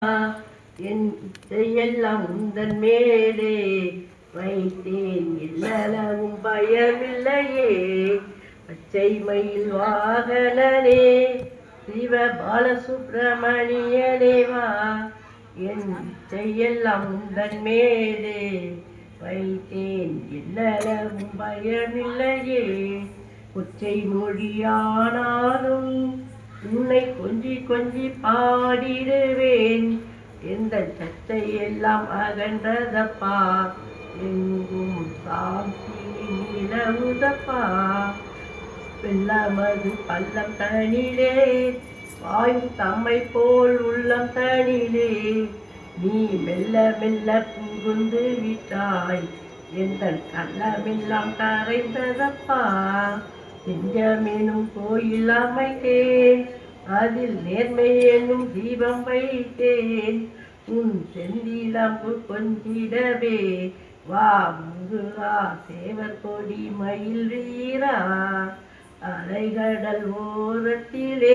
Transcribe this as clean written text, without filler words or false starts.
என் இச்சையெல்லாம் உந்தன் மேலே வைத்தேன், எல்லளவும் பயமில்லையே. பச்சை மயில் வாகனனே, சிவ பாலசுப்பிரமணியனே வா. என் இச்சையெல்லாம் உந்தன் மேலே வைத்தேன், எல்லளவும் பயமில்லையே. கொச்சை மொழியானாலும் உன்னை கொஞ்சி கொஞ்சி பாடிடுவேன். எந்த சச்சை எல்லாம் அகன்றதப்பா, எங்கும் சாந்தி நிலவுதப்பா. வெள்ளமது பள்ளம் தனிலே வாயும் தம்மை போல் உள்ளம் தனிலே, நீ மெல்ல மெல்ல புகுந்து விட்டாய், எந்த கள்ளமெல்லாம் கரைந்ததப்பா. நெஞ்சமெனும் கோயில் அமைத்தேன், அதில் நேர்மை என்னும் தீபம் வைத்தேன். உன் செந்திலம்பு கொஞ்சிடவே வா முருகா, சேவர் கொடி மயில் வீரா. அலைகடல் ஓரத்திலே